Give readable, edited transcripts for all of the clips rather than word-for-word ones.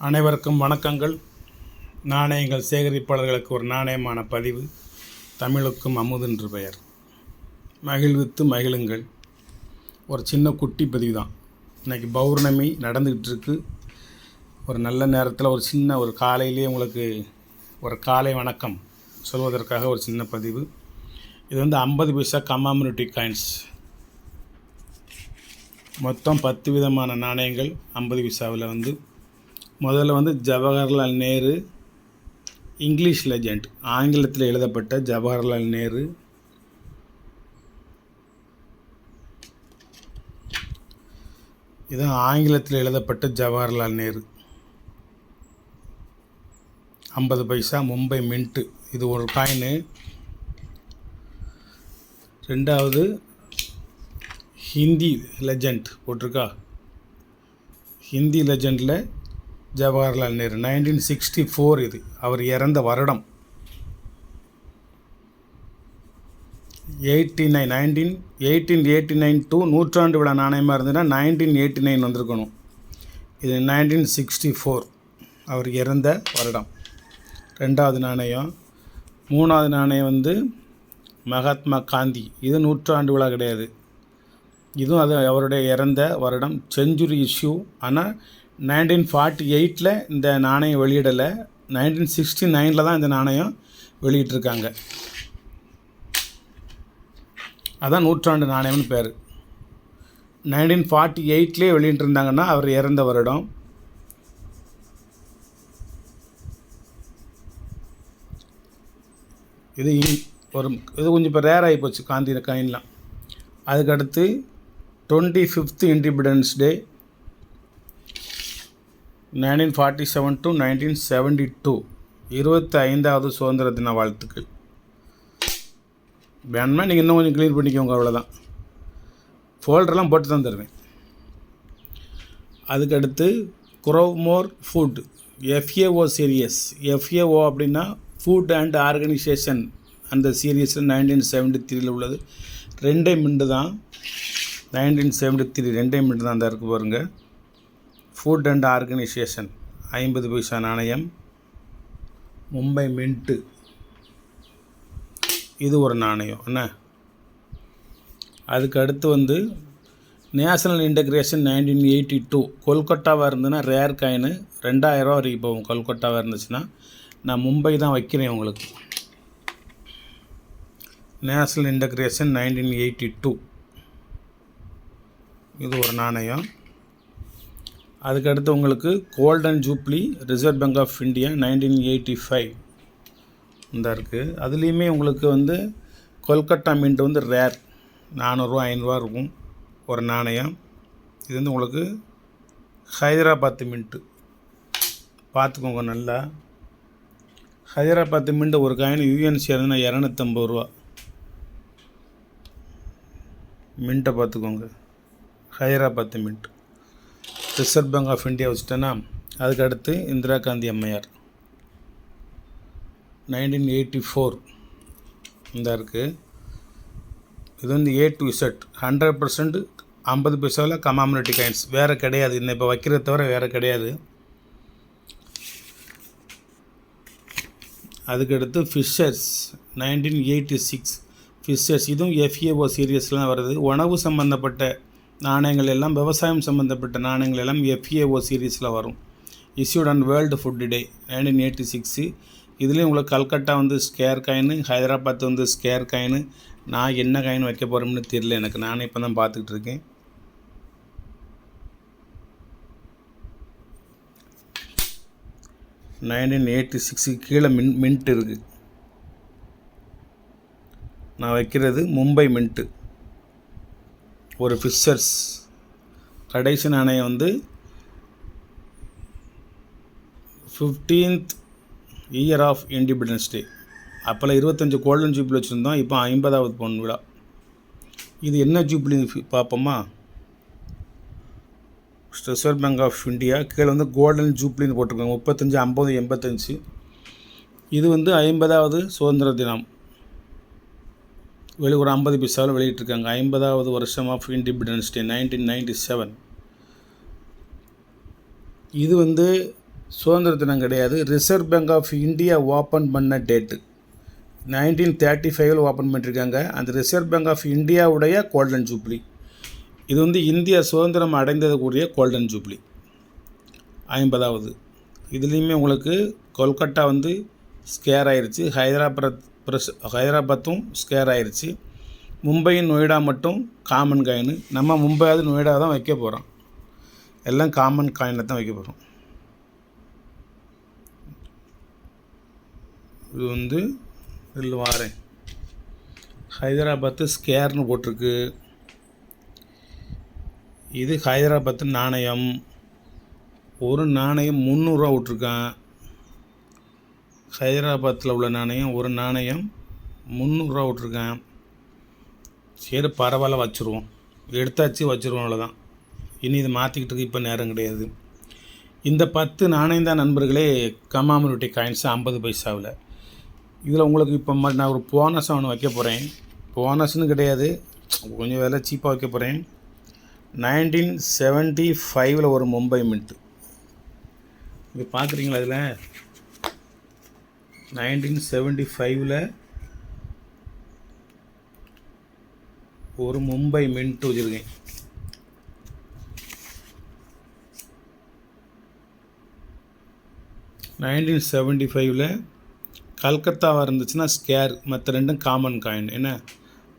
அனைவருக்கும் வணக்கங்கள். நாணயங்கள் சேகரிப்பாளர்களுக்கு ஒரு நாணயமான பதிவு. தமிழுக்கும் அமுது என்று பெயர். மகிழ்வித்து மகிழுங்கள். ஒரு சின்ன குட்டி பதிவு தான். இன்றைக்கி பௌர்ணமி நடந்துக்கிட்டு இருக்கு. ஒரு நல்ல நேரத்தில் ஒரு காலையிலேயே உங்களுக்கு ஒரு காலை வணக்கம் சொல்வதற்காக ஒரு சின்ன பதிவு. இது 50 பைசா கம்மாமினிட்டி காயின்ஸ். மொத்தம் 10 விதமான நாணயங்கள் 50 பைசாவில் முதல்ல ஜவஹர்லால் நேரு, இங்கிலீஷ் லெஜண்ட், ஆங்கிலத்தில் எழுதப்பட்ட ஜவஹர்லால் நேரு. இது ஆங்கிலத்தில் எழுதப்பட்ட ஜவஹர்லால் நேரு 50 பைசா மும்பை மின்ட்டு. இது ஒரு காயினு. ரெண்டாவது ஹிந்தி லெஜண்ட் போட்டிருக்கா. ஹிந்தி லெஜண்டில் ஜவஹர்லால் நேரு 1964. இது அவர் இறந்த வருடம். 1889 டு நூற்றாண்டு விழா நாணயமாக இருந்ததுன்னா 1989 வந்திருக்கணும். இது 1964 அவர் இறந்த வருடம். ரெண்டாவது நாணயம். மூணாவது நாணயம் மகாத்மா காந்தி. இது நூற்றாண்டு விழா கிடையாது. இதுவும் அது அவருடைய இறந்த வருடம். Century issue. ஆனால் 1948 இந்த நாணயம் வெளியிடலை. 1969 தான் இந்த நாணயம் வெளியிட்டிருக்காங்க. அதான் நூற்றாண்டு நாணயம்னு பேர். 1948 வெளியிட்டிருந்தாங்கன்னா அவர் இறந்த வருடம். இது கொஞ்சம் இப்போ ரேர் ஆகி போச்சு காந்தி காயின்லாம். அதுக்கடுத்து 25th இண்டிபெண்டன்ஸ் டே 1947 டு 1972. 25வது சுதந்திர தின வாழ்த்துக்கள். வேணுமா நீங்கள் இன்னும் கொஞ்சம் க்ளீன் பண்ணிக்கோங்க, அவ்வளோதான். ஃபோல்டர்லாம் போட்டு தான் தருவேன். அதுக்கடுத்து Gromor food FAO serious. FAO அப்படின்னா ஃபுட் அண்ட் ஆர்கனைசேஷன். அந்த சீரியஸில் 1973 உள்ளது. 2 மிண்டு தான். 1973 2 மிண்டு தான். அந்த இருக்குது பாருங்கள். ஃபுட் அண்ட் ஆர்கனைசேஷன் 50 பைசா நாணயம் மும்பை மின்ட்டு. இது ஒரு நாணயம் என்ன. அதுக்கு அடுத்து நேஷனல் இன்டகிரேஷன் 1982. கொல்கட்டாவாக இருந்ததுன்னா ரேர் காயினு 2000 வரைக்கும் போகும். கொல்கட்டாவாக இருந்துச்சுன்னா நான் மும்பை தான் வைக்கிறேன் உங்களுக்கு. National integration 1982. இது ஒரு நாணயம். அதுக்கடுத்து உங்களுக்கு golden jubilee Reserve bank of India 1985 இந்த இருக்குது. அதுலேயுமே உங்களுக்கு கொல்கட்டா மின்ட் ரேர் 400 500 இருக்கும் ஒரு நாணயம். இது உங்களுக்கு ஹைதராபாத் மின்ட்டு. பார்த்துக்கோங்க நல்லா. ஹைதராபாத் மின்ட் ஒரு காயின் UNC இருந்ததுன்னா 250 ரூபா. மின்ட்டை பார்த்துக்கோங்க. Hyderabad mint reserve bank of India வச்சுட்டேன்னா. அதுக்கடுத்து இந்திரா காந்தி அம்மையார் 1984 இந்த இருக்குது. இது A to Z 100% 50 பைசாவில் கம்மாமினிட்டி காயின்ஸ். வேறு கிடையாது. இன்னும் இப்போ வைக்கிறத தவிர வேறு கிடையாது. அதுக்கடுத்து ஃபிஷர்ஸ் 1986. ஃபிஷர்ஸ் இதுவும் FAO சீரியஸில் தான் வருது. உணவு சம்மந்தப்பட்ட நாணயங்கள் எல்லாம், விவசாயம் சம்மந்தப்பட்ட நாணயங்கள் எல்லாம் FAO சீரீஸில் வரும். Issued and world food day 1986. இதுலேயும் உங்களுக்கு Calcutta square coin, Hyderabad square coin. நான் என்ன காயின் வைக்க போகிறோம்னு தெரியல எனக்கு. நானே இப்போ தான் பார்த்துக்கிட்டு இருக்கேன். கீழே மின்ட் இருக்குது. நான் வைக்கிறது மும்பை மின்ட்டு. ஒரு ஃபிஷர்ஸ் கடைசி நாணயம் 15th year of independence day. அப்போல்லாம் 25 கோல்டன் ஜூப்ளி வச்சுருந்தோம். இப்போ 50வது பொன் விழா. இது என்ன ஜூப்ளி பார்ப்போமா. ரிசர்வ் பேங்க் ஆஃப் இந்தியா கீழே கோல்டன் ஜூப்ளின்னு போட்டிருக்காங்க. 35 50 85. இது 50வது சுதந்திர தினம் ஒரு 50 பைசாவில் வெளியிட்டிருக்காங்க. 50வது வருஷம் ஆஃப் இண்டிபெண்டன்ஸ் டே 1997. இது சுதந்திர தினம் கிடையாது. Reserve bank of India open பண்ண டேட்டு 1935 ஓப்பன் பண்ணியிருக்காங்க. அந்த ரிசர்வ் பேங்க் ஆஃப் இந்தியாவுடைய கோல்டன் ஜூப்ளி. இது வந்து இந்தியா சுதந்திரம் அடைந்ததுக்குரிய கோல்டன் ஜூப்ளி 50வது. இதுலேயுமே உங்களுக்கு கொல்கட்டா வந்து ஸ்கேர் ஆயிடுச்சு, ஹைதராபாத்தும் ஸ்கேர் ஆயிடுச்சு. மும்பையும் நொய்டா மட்டும் காமன் காயின். நம்ம மும்பையாவது நொய்டா தான் வைக்க போகிறோம். எல்லாம் காமன் காயினை தான் வைக்க போகிறோம். இது வந்து இதில் வாரேன், ஹைதராபாத்து ஸ்கேர்னு போட்டிருக்கு. இது ஹைதராபாத்து நாணயம். ஒரு நாணயம் 300 ரூபா விட்ருக்கான். ஹைதராபாத்தில் உள்ள நாணயம், ஒரு நாணயம் 300 ரூபா விட்ருக்கான். சரி பரவாயில்ல, வச்சுருவோம். எடுத்தாச்சு வச்சுருவோம், அவ்வளோதான். இனி இது மாற்றிக்கிட்டு இப்போ நேரம் கிடையாது. இந்த 10 நாணயம் தான் நண்பர்களே கமாமினிட்டி காயின்ஸ் 50 பைசாவில். இதில் உங்களுக்கு இப்போ நான் ஒரு போனஸ் ஒன்று வைக்க போகிறேன். போனஸ்னு கிடையாது, கொஞ்சம் விலை சீப்பாக வைக்க போகிறேன். 1975 ஒரு மும்பை மின்ட்டு. இது பார்க்குறீங்களா? இதில் 1975 ஒரு மும்பை மின்ட் வச்சுருக்கேன். கல்கத்தாவாக இருந்துச்சுன்னா ஸ்கேர், மற்ற ரெண்டும் காமன் காயின். என்ன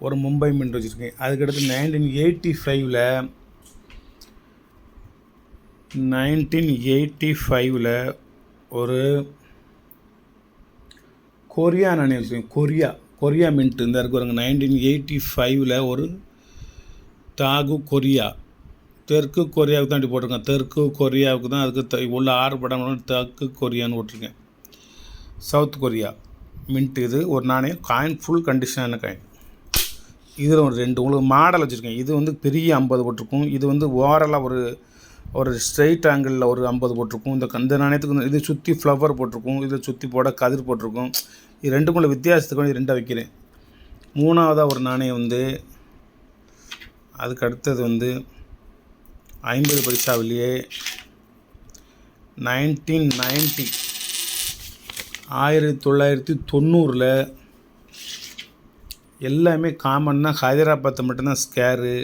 ஒரு மும்பை மின்ட் வச்சுருக்கேன். அதுக்கடுத்து 1985 ஒரு கொரியா நாணயம் வச்சுருக்கேன். கொரியா மின்ட்டு இந்த இருக்கு வருங்க. 1985 ஒரு தாகு கொரியா, தெற்கு கொரியாவுக்கு தான் இப்படி போட்டிருக்கேன். தெற்கு கொரியாவுக்கு தான் அதுக்கு உள்ள 6 படம் தெற்கு கொரியான்னு போட்டிருக்கேன். South Korea mint. இது ஒரு நாணயம் காயின், ஃபுல் கண்டிஷனான காயின். இதில் ஒரு 2 உங்களுக்கு மாடல் வச்சுருக்கேன். இது வந்து பெரிய 50 போட்டிருக்கும். இது வந்து ஓரலாக ஒரு ஸ்ட்ரெயிட் ஆங்கிளில் ஒரு 50 போட்டிருக்கும். இந்த நாணயத்துக்கு இது சுற்றி ஃப்ளவர் போட்டிருக்கும், இதில் சுற்றி போட கதிர் போட்டிருக்கும். இது ரெண்டுக்குள்ள வித்தியாசத்துக்கு வேண்டி 2 வைக்கிறேன். 3வதாக ஒரு நாணயம் வந்து அதுக்கு அடுத்தது வந்து 50 பைசாவிலேயே 1990 எல்லாமே காமன்னா ஹைதராபாத்தை மட்டும்தான் ஸ்கேரு.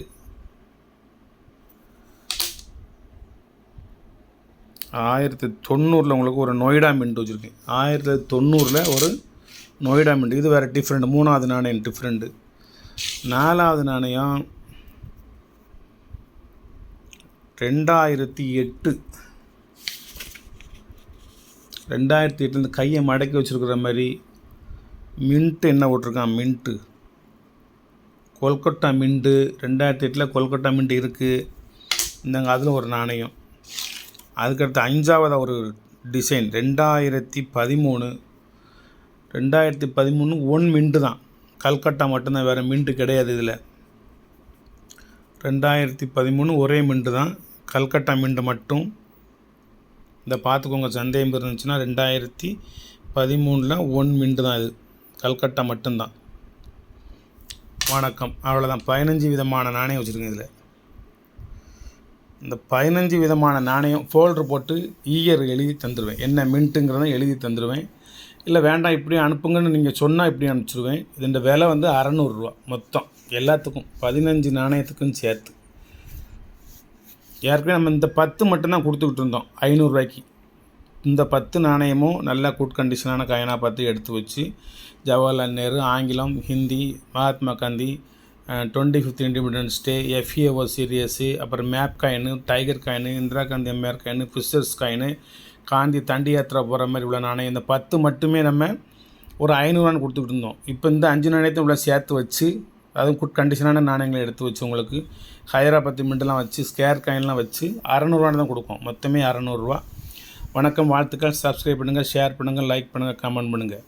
1990 உங்களுக்கு ஒரு நொய்டா மின்ட் வச்சுருக்கேன். 1990 ஒரு நொய்டா மின்ட். இது வேறு டிஃப்ரெண்ட். 3வது நாணயம் டிஃப்ரெண்ட்டு. 4வது நாணயம் 2008 கையை மடக்கி வச்சுருக்கிற மாதிரி மின்ட்டு என்ன போட்டிருக்கான். Mint Kolkata mint. 2008 Kolkata mint இருக்குது. இந்தாங்க அதில் ஒரு நாணயம். அதுக்கடுத்து 5வது ஒரு டிசைன் 2013 ஒன் மின்ட்டு தான். கல்கட்டா மட்டும்தான், வேறு மின்ட்டு கிடையாது. இதில் 2013 ஒரே மின்ட்டு தான், கல்கட்டா மின்ட்டு மட்டும். இந்த பார்த்துக்கோங்க, சந்தேகம் இருந்துச்சுன்னா 2013 ஒன் மின்ட்டு தான். இது கல்கட்டா மட்டும்தான். வணக்கம், அவ்வளோதான். 15 விதமான நாணயம் வச்சுருக்கேன். இதில் இந்த 15 விதமான நாணயம் ஃபோல்டர் போட்டு ஈயர் எழுதி தந்துடுவேன். என்ன மின்ட்டுங்கிறத எழுதி தந்துடுவேன். இல்லை வேண்டாம் இப்படி அனுப்புங்கன்னு நீங்கள் சொன்னால் இப்படி அனுப்பிச்சிடுவேன். இதோட விலை வந்து 600 ரூபா மொத்தம் எல்லாத்துக்கும், 15 நாணயத்துக்கும் சேர்த்து. ஏற்கனவே நம்ம இந்த 10 மட்டும்தான் கொடுத்துக்கிட்டு இருந்தோம் 500 ரூபாய்க்கு. இந்த 10 நாணயமும் நல்லா குட் கண்டிஷனான காயினாக பார்த்து எடுத்து வச்சு, ஜவஹர்லால் நேரு, ஆங்கிலம், Hindi, Mahatma Gandhi, 25th independence day, FAO series, அப்புறம் map coin, tiger coin, Indira Gandhi MR coin, fishers coin, Gandhi Dandi யாத்திரை போகிற மாதிரி உள்ள நாணயம். இந்த 10 மட்டுமே நம்ம ஒரு 500 கொடுத்துக்கிட்டு இருந்தோம். இப்போ இந்த 5 நாணயத்தை உள்ள சேர்த்து வச்சு, அதுவும் குட் கண்டிஷனான நாணயங்களை எடுத்து வச்சு உங்களுக்கு ஹைதராபாத் மின்ட்லாம் வச்சு ஸ்கேர் காயின்லாம் வச்சு 600 தான் கொடுப்போம். மொத்தமே 600 ரூபா. வணக்கம், வாழ்த்துக்கள். சப்ஸ்கிரைப் பண்ணுங்கள், ஷேர் பண்ணுங்கள், லைக் பண்ணுங்கள், கமெண்ட் பண்ணுங்கள்.